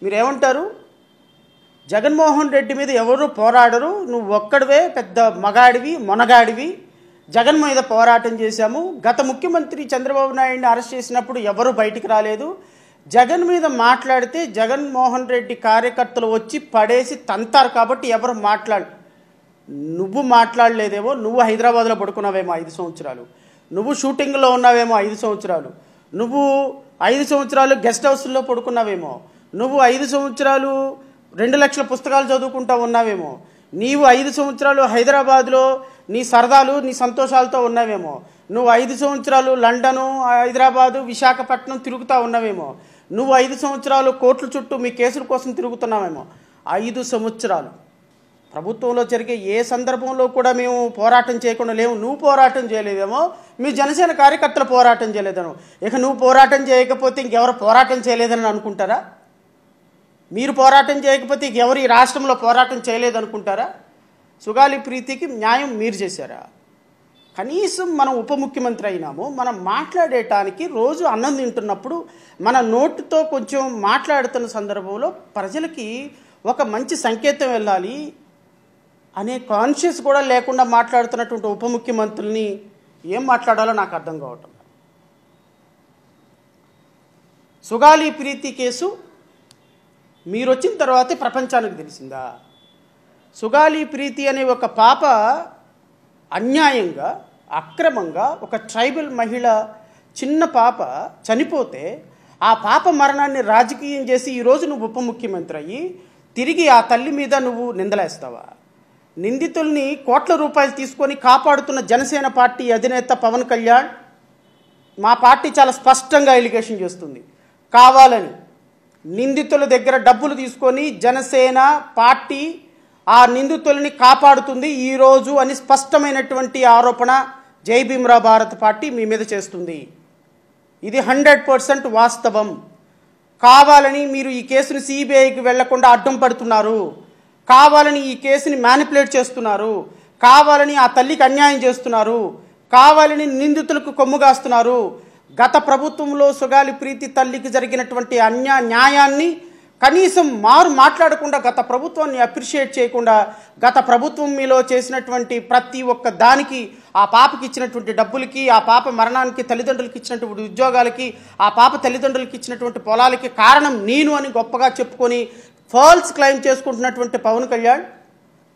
మీరేమంటారు? జగన్మోహన్ రెడ్డి మీద ఎవరు పోరాడరు, నువ్వు ఒక్కడివే పెద్ద మగాడివి మొనగాడివి, జగన్ మీద పోరాటం చేశాము. గత ముఖ్యమంత్రి చంద్రబాబు నాయుడిని అరెస్ట్ చేసినప్పుడు ఎవరు బయటికి రాలేదు. జగన్ మీద మాట్లాడితే జగన్మోహన్ రెడ్డి కార్యకర్తలు వచ్చి పడేసి తంతారు కాబట్టి ఎవరు నువ్వు మాట్లాడలేదేమో. నువ్వు హైదరాబాద్లో పడుకున్నావేమో 5 సంవత్సరాలు, నువ్వు షూటింగ్లో ఉన్నావేమో 5 సంవత్సరాలు, నువ్వు 5 సంవత్సరాలు గెస్ట్ హౌస్లో పడుకున్నావేమో, నువ్వు 5 సంవత్సరాలు 2 లక్షల పుస్తకాలు చదువుకుంటూ ఉన్నావేమో, నీవు 5 సంవత్సరాలు హైదరాబాద్లో నీ సరదాలు నీ సంతోషాలతో ఉన్నావేమో, నువ్వు 5 సంవత్సరాలు లండను హైదరాబాదు విశాఖపట్నం తిరుగుతూ ఉన్నావేమో, నువ్వు 5 సంవత్సరాలు కోర్టుల చుట్టూ మీ కేసుల కోసం తిరుగుతున్నావేమో. 5 సంవత్సరాలు ప్రభుత్వంలో జరిగే ఏ సందర్భంలో కూడా మేము పోరాటం చేయకుండా లేవు. నువ్వు పోరాటం చేయలేదేమో, మీ జనసేన కార్యకర్తలు పోరాటం చేయలేదను. ఇక నువ్వు పోరాటం చేయకపోతే ఇంకెవరు పోరాటం చేయలేదని అనుకుంటారా? మీరు పోరాటం చేయకపోతే ఎవరు ఈ రాష్ట్రంలో పోరాటం చేయలేదనుకుంటారా? సుగాలి ప్రీతికి న్యాయం మీరు చేశారా? కనీసం మనం ఉప ముఖ్యమంత్రి అయినాము, మనం మాట్లాడేటానికి రోజు అన్నం తింటున్నప్పుడు మన నోటితో కొంచెం మాట్లాడుతున్న సందర్భంలో ప్రజలకి ఒక మంచి సంకేతం వెళ్ళాలి అనే కాన్షియస్ కూడా లేకుండా మాట్లాడుతున్నటువంటి ఉప ముఖ్యమంత్రుల్ని ఏం మాట్లాడాలో నాకు అర్థం కావటం. సుగాలి ప్రీతి కేసు మీరు వచ్చిన తర్వాతే ప్రపంచానికి తెలిసిందా? సుగాలి ప్రీతి అనే ఒక పాప అన్యాయంగా అక్రమంగా ఒక ట్రైబల్ మహిళ చిన్న పాప చనిపోతే ఆ పాప మరణాన్ని రాజకీయం చేసి ఈరోజు నువ్వు ఉప ముఖ్యమంత్రి అయ్యి తిరిగి ఆ తల్లి మీద నువ్వు నిందలేస్తావా? నిందితుల్ని కోట్ల రూపాయలు తీసుకొని కాపాడుతున్న జనసేన పార్టీ అధినేత పవన్ కళ్యాణ్ మా పార్టీ చాలా స్పష్టంగా ఎలిగేషన్ చేస్తుంది. కావాలని నిందితుల దగ్గర డబ్బులు తీసుకొని జనసేన పార్టీ ఆ నిందితుల్ని కాపాడుతుంది ఈరోజు అని స్పష్టమైనటువంటి ఆరోపణ జై భీమ్రా భారత్ పార్టీ మీ మీద చేస్తుంది. ఇది 100% వాస్తవం. కావాలని మీరు ఈ కేసును సిబిఐకి వెళ్లకుండా అడ్డం పడుతున్నారు, కావాలని ఈ కేసుని మ్యానిపులేట్ చేస్తున్నారు, కావాలని ఆ తల్లికి అన్యాయం చేస్తున్నారు, కావాలని నిందితులకు కొమ్ముగాస్తున్నారు. గత ప్రభుత్వంలో సుగాలి ప్రీతి తల్లికి జరిగినటువంటి న్యాయాన్ని కనీసం మాట్లాడకుండా, గత ప్రభుత్వాన్ని అప్రిషియేట్ చేయకుండా, గత ప్రభుత్వం మీలో చేసినటువంటి ప్రతి ఒక్క దానికి, ఆ పాపకి ఇచ్చినటువంటి డబ్బులకి, ఆ పాప మరణానికి తల్లిదండ్రులకి ఇచ్చినటువంటి ఉద్యోగాలకి, ఆ పాప తల్లిదండ్రులకి ఇచ్చినటువంటి పొలాలకి కారణం నేను అని గొప్పగా చెప్పుకొని ఫాల్స్ క్లెయిమ్ చేసుకుంటున్నటువంటి పవన్ కళ్యాణ్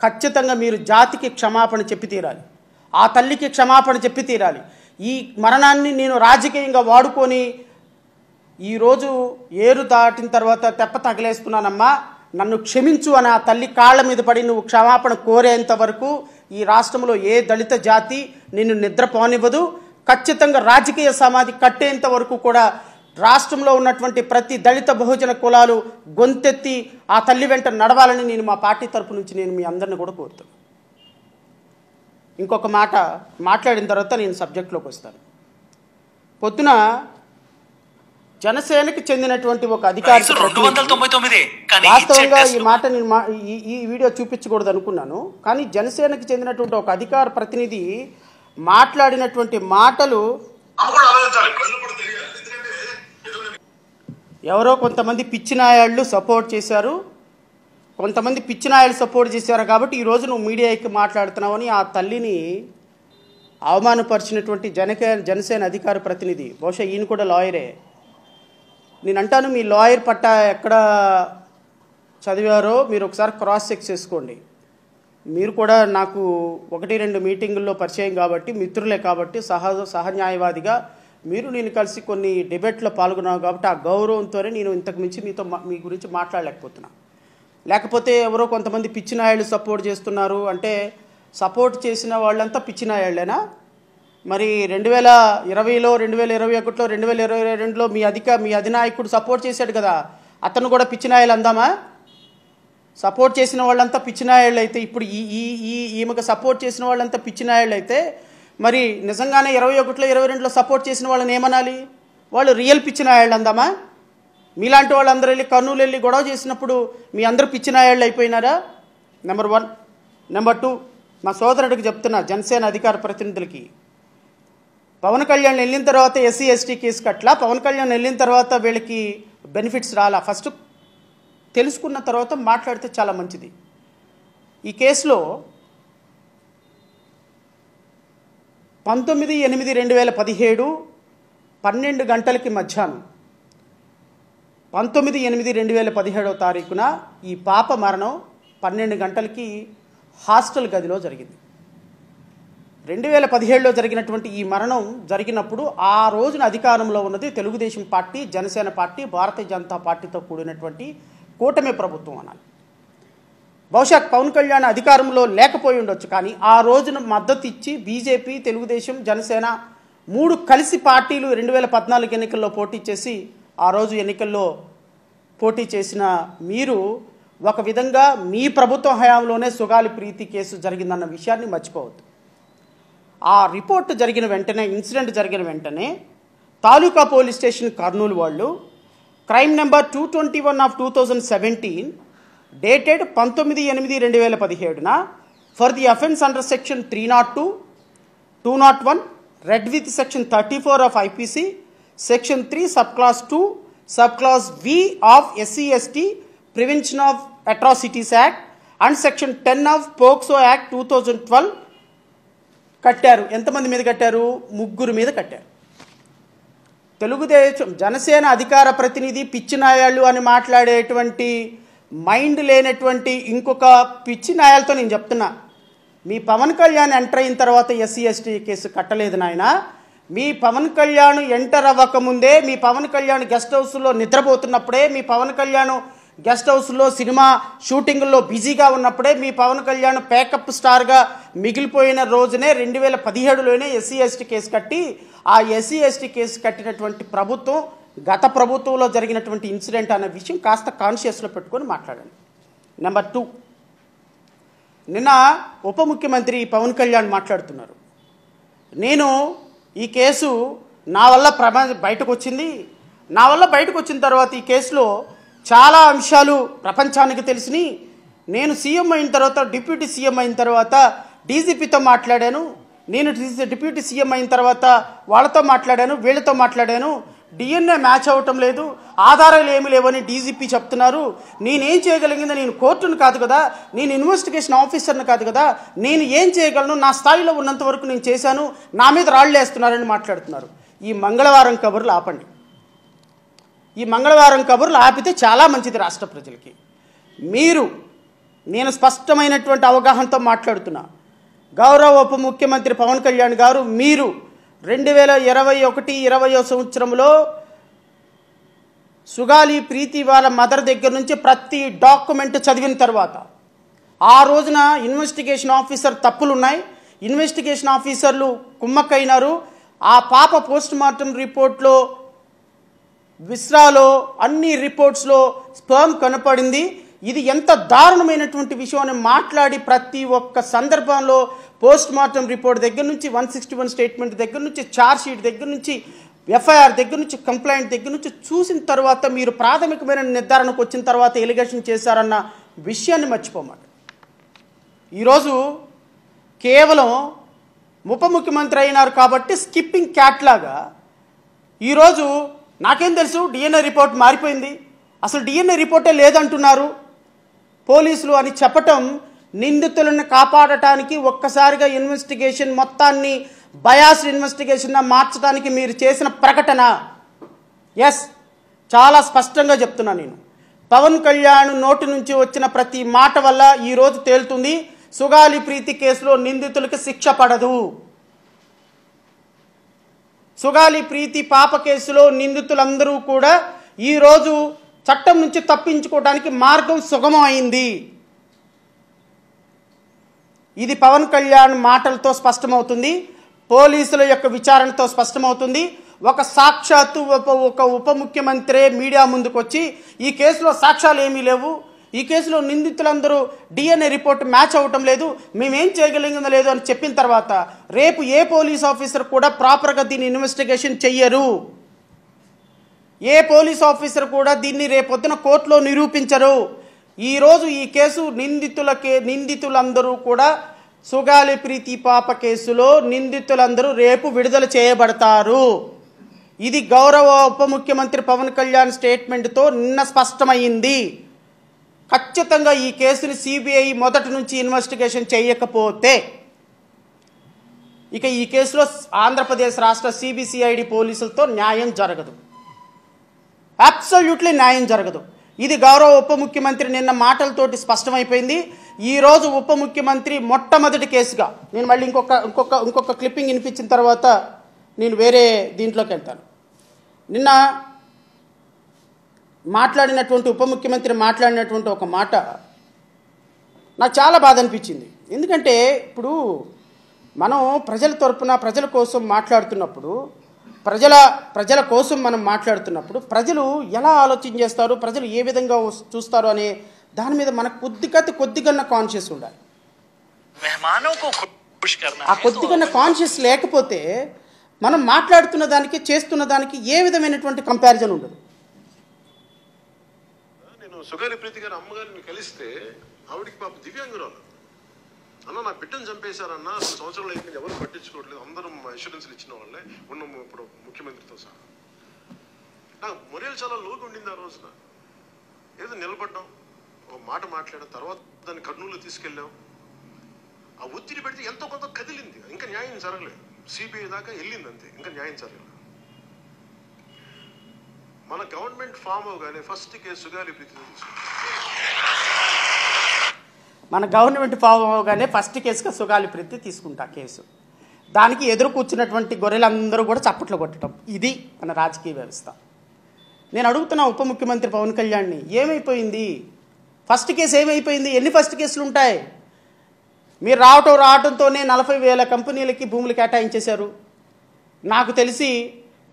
ఖచ్చితంగా మీరు జాతికి క్షమాపణ చెప్పి తీరాలి, ఆ తల్లికి క్షమాపణ చెప్పి తీరాలి. ఈ మరణాన్ని నేను రాజకీయంగా వాడుకొని ఈరోజు ఏరు దాటిన తర్వాత తెప్ప తగిలేస్తున్నానమ్మా, నన్ను క్షమించు అని ఆ తల్లి కాళ్ళ మీద పడి నువ్వు క్షమాపణ కోరేంత వరకు ఈ రాష్ట్రంలో ఏ దళిత జాతి నిన్ను నిద్రపోనివ్వదు. ఖచ్చితంగా రాజకీయ సమాధి కట్టేంత వరకు కూడా రాష్ట్రంలో ఉన్నటువంటి ప్రతి దళిత బహుజన కులాలు గొంతెత్తి ఆ తల్లి వెంట నడవాలని నేను మా పార్టీ తరపు నుంచి నేను మీ అందరిని కూడా కోరుతాను. ఇంకొక మాట మాట్లాడిన తర్వాత నేను సబ్జెక్ట్లోకి వస్తాను. పొద్దున జనసేనకి చెందినటువంటి ఒక అధికారి, వాస్తవంగా ఈ మాట నేను ఈ వీడియో చూపించకూడదు అనుకున్నాను, కానీ జనసేనకి చెందినటువంటి ఒక అధికార ప్రతినిధి మాట్లాడినటువంటి మాటలు ఎవరో కొంతమంది పిచ్చినాయాళ్ళు సపోర్ట్ చేశారు, కొంతమంది పిచ్చినాయాలు సపోర్ట్ చేశారు కాబట్టి ఈరోజు నువ్వు మీడియాకి మాట్లాడుతున్నావని ఆ తల్లిని అవమానపరిచినటువంటి జనసేన అధికార ప్రతినిధి, బహుశా ఈయన కూడా లాయరే. నేను అంటాను, మీ లాయర్ పట్టా ఎక్కడ చదివారో మీరు ఒకసారి క్రాస్ చెక్ చేసుకోండి. మీరు కూడా నాకు 1-2 మీటింగుల్లో పరిచయం కాబట్టి, మిత్రులే కాబట్టి, సహన్యాయవాదిగా మీరు నేను కలిసి కొన్ని డిబేట్లో పాల్గొన్నావు కాబట్టి ఆ గౌరవంతోనే నేను ఇంతకు మించి మీ గురించి మాట్లాడలేకపోతున్నా. లేకపోతే ఎవరో కొంతమంది పిచ్చినాయాళ్ళు సపోర్ట్ చేస్తున్నారు అంటే సపోర్ట్ చేసిన వాళ్ళంతా పిచ్చినాయాళ్ళేనా? మరి 2020లో 2021లో 2022లో మీ అధినాయకుడు సపోర్ట్ చేశాడు కదా, అతను కూడా పిచ్చినాయాలు అందామా? సపోర్ట్ చేసిన వాళ్ళంతా పిచ్చినాయాళ్ళు అయితే, ఇప్పుడు ఈమెకు సపోర్ట్ చేసిన వాళ్ళంతా పిచ్చినాయాళ్ళు అయితే మరి నిజంగానే 21లో 22లో సపోర్ట్ చేసిన వాళ్ళని ఏమనాలి? వాళ్ళు రియల్ పిచ్చినాయాళ్ళు అందామా? మీలాంటి వాళ్ళందరూ వెళ్ళి కర్నూలు వెళ్ళి గొడవ చేసినప్పుడు మీ అందరూ పిచ్చినాయాళ్ళు అయిపోయినారా? నెంబర్ 1. నెంబర్ 2, మా సోదరుడికి చెప్తున్నా, జనసేన అధికార ప్రతినిధులకి, పవన్ కళ్యాణ్ వెళ్ళిన తర్వాత ఎస్సీ ఎస్టీ కేసు కట్లా, పవన్ కళ్యాణ్ వెళ్ళిన తర్వాత వీళ్ళకి బెనిఫిట్స్ రాలా. ఫస్ట్ తెలుసుకున్న తర్వాత మాట్లాడితే చాలా మంచిది. ఈ కేసులో 19/8/2017 12 గంటలకి మధ్యాహ్నం 19/8/2017 తారీఖున ఈ పాప మరణం 12 గంటలకి హాస్టల్ గదిలో జరిగింది. 2017లో జరిగినటువంటి ఈ మరణం జరిగినప్పుడు ఆ రోజున అధికారంలో ఉన్నది తెలుగుదేశం పార్టీ, జనసేన పార్టీ, భారతీయ జనతా పార్టీతో కూడినటువంటి కూటమి ప్రభుత్వం అనాలి. బహుశా పవన్ కళ్యాణ్ అధికారంలో లేకపోయి ఉండొచ్చు, కానీ ఆ రోజున మద్దతు ఇచ్చి బీజేపీ, తెలుగుదేశం, జనసేన 3 కలిసి పార్టీలు 2014 ఎన్నికల్లో పోటీ చేసి ఆ రోజు ఎన్నికల్లో పోటీ చేసిన మీరు ఒక విధంగా మీ ప్రభుత్వ హయాంలోనే సుగాలి ప్రీతి కేసు జరిగిందన్న విషయాన్ని మర్చిపోవద్దు. ఆ రిపోర్ట్ జరిగిన వెంటనే, ఇన్సిడెంట్ జరిగిన వెంటనే తాలూకా పోలీస్ స్టేషన్ కర్నూలు వాళ్ళు crime number 221/2017 dated 19/8/2017 for the offence under section 302, 201 read with section 34 of IPC, section 3 sub clause 2 sub clause V of SC/ST prevention of atrocities act and section 10 of POCSO act 2012 కట్టారు. ఎంతమంది మీద కట్టారు? 3 మీద కట్టారు. తెలుగుదేశం, జనసేన అధికార ప్రతినిధి పిచ్చి నాయాళ్ళు అని మాట్లాడేటువంటి మైండ్ లేనటువంటి ఇంకొక పిచ్చి నాయాలతో నేను చెప్తున్నా, మీ పవన్ కళ్యాణ్ ఎంటర్ అయిన తర్వాత SC/ST కేసు కట్టలేదు నాయన. మీ పవన్ కళ్యాణ్ ఎంటర్ అవ్వకముందే, మీ పవన్ కళ్యాణ్ గెస్ట్ హౌస్లో నిద్రపోతున్నప్పుడే, మీ పవన్ కళ్యాణ్ గెస్ట్ హౌస్లో సినిమా షూటింగ్లో బిజీగా ఉన్నప్పుడే, మీ పవన్ కళ్యాణ్ ప్యాకప్ స్టార్గా మిగిలిపోయిన రోజునే 2017లోనే SC/ST కేసు కట్టి, ఆ SC/ST కేసు కట్టినటువంటి ప్రభుత్వం గత ప్రభుత్వంలో జరిగినటువంటి ఇన్సిడెంట్ అనే విషయం కాస్త కాన్షియస్లో పెట్టుకొని మాట్లాడండి. నెంబర్ 2, నిన్న ఉప ముఖ్యమంత్రి పవన్ కళ్యాణ్ మాట్లాడుతున్నారు, నేను ఈ కేసు నా వల్ల బయటకు వచ్చింది, నా వల్ల బయటకు వచ్చిన తర్వాత ఈ కేసులో చాలా అంశాలు ప్రపంచానికి తెలిసినాయి. నేను సీఎం అయిన తర్వాత, డిప్యూటీ సీఎం అయిన తర్వాత డీజీపీతో మాట్లాడాను, నేను డిప్యూటీ సీఎం అయిన తర్వాత వాళ్ళతో మాట్లాడాను, వీళ్ళతో మాట్లాడాను, DNA మ్యాచ్ అవ్వటం లేదు, ఆధారాలు ఏమి లేవని డీజీపీ చెప్తున్నారు. నేనేం చేయగలిగింది? నేను కోర్టును కాదు కదా, నేను ఇన్వెస్టిగేషన్ ఆఫీసర్ని కాదు కదా, నేను ఏం చేయగలను? నా స్థాయిలో ఉన్నంత వరకు నేను చేశాను, నా మీద రాళ్ళు వేస్తున్నారని మాట్లాడుతున్నారు. ఈ మంగళవారం కబుర్లు ఆపండి. ఈ మంగళవారం కబుర్లు ఆపితే చాలా మంచిది రాష్ట్ర ప్రజలకి. నేను స్పష్టమైనటువంటి అవగాహనతో మాట్లాడుతున్నా, గౌరవ ఉప ముఖ్యమంత్రి పవన్ కళ్యాణ్ గారు, మీరు 2021-20 సంవత్సరంలో సుగాలి ప్రీతి వాళ్ళ మదర్ దగ్గర నుంచి ప్రతి డాక్యుమెంట్ చదివిన తర్వాత, ఆ రోజున ఇన్వెస్టిగేషన్ ఆఫీసర్ తప్పులున్నాయి, ఇన్వెస్టిగేషన్ ఆఫీసర్లు కుమ్మక్కైనారు, ఆ పాప పోస్ట్ మార్టం రిపోర్ట్లో, విస్రాలో అన్ని రిపోర్ట్స్లో స్పర్మ్ కనపడింది, ఇది ఎంత దారుణమైనటువంటి విషయం అని మాట్లాడి ప్రతి ఒక్క సందర్భంలో పోస్ట్ మార్టం రిపోర్ట్ దగ్గర నుంచి, 161 స్టేట్మెంట్ దగ్గర నుంచి, ఛార్జ్ షీట్ దగ్గర నుంచి, ఎఫ్ఐఆర్ దగ్గర నుంచి, కంప్లైంట్ దగ్గర నుంచి చూసిన తర్వాత మీరు ప్రాథమికమైన నిర్ధారణకు వచ్చిన తర్వాత ఎలిగేషన్ చేశారన్న విషయాన్ని మర్చిపోమాట. ఈరోజు కేవలం ఉప ముఖ్యమంత్రి అయినారు కాబట్టి స్కిప్పింగ్ క్యాట్ లాగా ఈరోజు నాకేం తెలుసు, DNA రిపోర్ట్ మారిపోయింది, అసలు DNA రిపోర్టే లేదంటున్నారు పోలీసులు అని చెప్పటం, నిందితులను కాపాడటానికి ఒక్కసారిగా ఇన్వెస్టిగేషన్ మొత్తాన్ని బయాస్డ్ ఇన్వెస్టిగేషన్ మార్చడానికి మీరు చేసిన ప్రకటన. చాలా స్పష్టంగా చెప్తున్నా నేను, పవన్ కళ్యాణ్ నోటి నుంచి వచ్చిన ప్రతి మాట వల్ల ఈరోజు తేలుతుంది, సుగాలి ప్రీతి కేసులో నిందితులకు శిక్ష పడదు. సుగాలి ప్రీతి పాప కేసులో నిందితులందరూ కూడా ఈరోజు చట్టం నుంచి తప్పించుకోవడానికి మార్గం సుగమం అయింది. ఇది పవన్ కళ్యాణ్ మాటలతో స్పష్టమవుతుంది, పోలీసుల యొక్క విచారణతో స్పష్టమవుతుంది. ఒక సాక్షాత్తు ఒక ఉప ముఖ్యమంత్రి మీడియా ముందుకు వచ్చి ఈ కేసులో సాక్ష్యాలు ఏమీ లేవు, ఈ కేసులో నిందితులందరూ DNA రిపోర్ట్ మ్యాచ్ అవ్వటం లేదు, మేమేం చేయగలిగిందో లేదు అని చెప్పిన తర్వాత రేపు ఏ పోలీస్ ఆఫీసర్ కూడా ప్రాపర్గా దీన్ని ఇన్వెస్టిగేషన్ చెయ్యరు, ఏ పోలీస్ ఆఫీసర్ కూడా దీన్ని రేపొద్దున కోర్టులో నిరూపించరు. ఈరోజు ఈ కేసు నిందితులందరూ కూడా సుగాలి ప్రీతి పాప కేసులో నిందితులందరూ రేపు విడుదల చేయబడతారు. ఇది గౌరవ ఉప ముఖ్యమంత్రి పవన్ కళ్యాణ్ స్టేట్మెంట్తో నిన్న స్పష్టమైంది. ఖచ్చితంగా ఈ కేసుని సిబిఐ మొదటి నుంచి ఇన్వెస్టిగేషన్ చేయకపోతే ఇక ఈ కేసులో ఆంధ్రప్రదేశ్ రాష్ట్ర సిబిసిఐడి పోలీసులతో న్యాయం జరగదు, అబ్సల్యూట్లీ న్యాయం జరగదు. ఇది గౌరవ ఉప ముఖ్యమంత్రి నిన్న మాటలతోటి స్పష్టమైపోయింది. ఈరోజు ఉప ముఖ్యమంత్రి మొట్టమొదటి కేసుగా, నేను మళ్ళీ ఇంకొక క్లిప్పింగ్ వినిపించిన తర్వాత నేను వేరే దీంట్లోకి వెళ్తాను. నిన్న మాట్లాడినటువంటి ఉప ముఖ్యమంత్రి మాట్లాడినటువంటి ఒక మాట నాకు చాలా బాధ అనిపించింది. ఎందుకంటే ఇప్పుడు మనం ప్రజల తరపున ప్రజల కోసం మాట్లాడుతున్నప్పుడు, ప్రజల కోసం మనం మాట్లాడుతున్నప్పుడు ప్రజలు ఎలా ఆలోచన చేస్తారు, ప్రజలు ఏ విధంగా చూస్తారు అనే దాని మీద మనకు కొద్దిగా కాన్షియస్ ఉండాలి. ఆ కొద్దిగా కాన్షియస్ లేకపోతే మనం మాట్లాడుతున్న దానికి చేస్తున్న దానికి ఏ విధమైనటువంటి కంపారిజన్ ఉండదు. నేను సుగాలి ప్రీతి గారి అమ్మగారిని కలిస్తే ఆవిడికి పాప దివ్యాంగురాలు, అన్న నా బిడ్డను చంపేశారన్న 2 సంవత్సరాలు అయిపోయింది, ఎవరు పట్టించుకోవట్లేదు, అందరం ఇన్సూరెన్స్లు ఇచ్చిన వాళ్ళే ఉన్నాము ఇప్పుడు ముఖ్యమంత్రితో సహా. నాకు మొరేలు చాలా లోకి ఉండింది ఆ రోజున. ఏదో నిలబడ్డాం, ఒక మాట మాట్లాడాం, తర్వాత దాన్ని కర్నూలు తీసుకెళ్ళాం. ఆ ఒత్తిడి పెడితే ఎంతో కొంత కదిలింది, ఇంకా న్యాయం జరగలేదు. సిబిఐ దాకా వెళ్ళింది అంతే, ఇంకా న్యాయం జరగలేదు. మన గవర్నమెంట్ ఫామ్ అవగానే ఫస్ట్ కేసు సుగాలి ప్రీతి మన గవర్నమెంట్ ఫామ్ అవగానే ఫస్ట్ కేసుగా సుగాలి ప్రీతి తీసుకుంటా కేసు. దానికి ఎదురు కూర్చున్నటువంటి గొర్రెలందరూ కూడా చప్పట్లు కొట్టడం, ఇది మన రాజకీయ వ్యవస్థ. నేను అడుగుతున్నా ఉప ముఖ్యమంత్రి పవన్ కళ్యాణ్ని, ఏమైపోయింది ఫస్ట్ కేసు? ఏమైపోయింది? ఎన్ని ఫస్ట్ కేసులు ఉంటాయి? మీరు రావటంతోనే 40,000 కంపెనీలకి భూములు కేటాయించేశారు. నాకు తెలిసి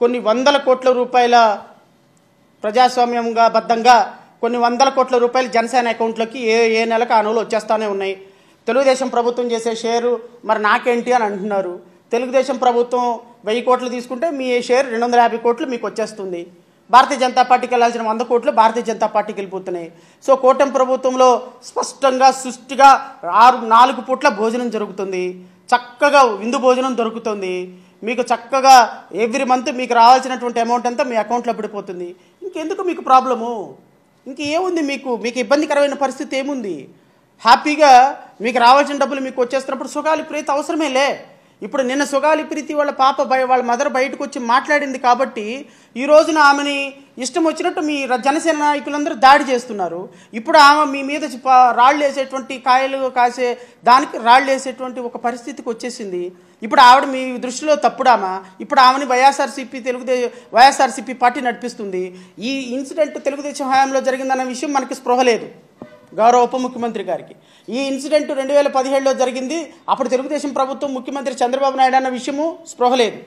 కొన్ని 100 కోట్ల రూపాయల ప్రజాస్వామ్యంగా బద్ధంగా కొన్ని 100 కోట్ల రూపాయలు జనసేన అకౌంట్లోకి ఏ నెలకు ఆ నెలలో వచ్చేస్తూనే ఉన్నాయి. తెలుగుదేశం ప్రభుత్వం చేసే షేరు మరి నాకేంటి అని అంటున్నారు. తెలుగుదేశం ప్రభుత్వం 1000 కోట్లు తీసుకుంటే మీ షేర్ 250 కోట్లు మీకు వచ్చేస్తుంది. భారతీయ జనతా పార్టీకి వెళ్ళాల్సిన 100 కోట్లు భారతీయ జనతా పార్టీకి వెళ్ళిపోతున్నాయి. సో కూటమి ప్రభుత్వంలో స్పష్టంగా సుష్టిగా 4 పూట్ల భోజనం జరుగుతుంది, చక్కగా విందు భోజనం దొరుకుతుంది. మీకు చక్కగా ఎవ్రీ మంత్ మీకు రావాల్సినటువంటి అమౌంట్ అంతా మీ అకౌంట్లో పడిపోతుంది. ఇంకెందుకు మీకు ప్రాబ్లము? ఇంకేముంది? మీకు ఇబ్బందికరమైన పరిస్థితి ఏముంది? హ్యాపీగా మీకు రావాల్సిన డబ్బులు మీకు వచ్చేస్తున్నప్పుడు సుగాలి ప్రీతి అవసరమేలే. ఇప్పుడు నిన్న సుగాలి ప్రీతి వాళ్ళ వాళ్ళ మదర్ బయటకు వచ్చి మాట్లాడింది కాబట్టి ఈ రోజున ఆమెని ఇష్టం వచ్చినట్టు మీ జనసేన నాయకులందరూ దాడి చేస్తున్నారు. ఇప్పుడు ఆమె మీ మీద రాళ్ళు వేసేటువంటి, కాయలు కాసే దానికి రాళ్ళు వేసేటువంటి ఒక పరిస్థితికి వచ్చేసింది. ఇప్పుడు ఆవిడ మీ దృష్టిలో తప్పుడామా? ఇప్పుడు ఆమెని వైఎస్ఆర్సీపీ పార్టీ నడిపిస్తుంది. ఈ ఇన్సిడెంట్ తెలుగుదేశం హయాంలో జరిగిందన్న విషయం మనకి స్పృహ లేదు గౌరవ ఉప ముఖ్యమంత్రి గారికి. ఈ ఇన్సిడెంట్ 2017లో జరిగింది, అప్పుడు తెలుగుదేశం ప్రభుత్వం ముఖ్యమంత్రి చంద్రబాబు నాయుడు అన్న విషయము స్పృహ లేదు.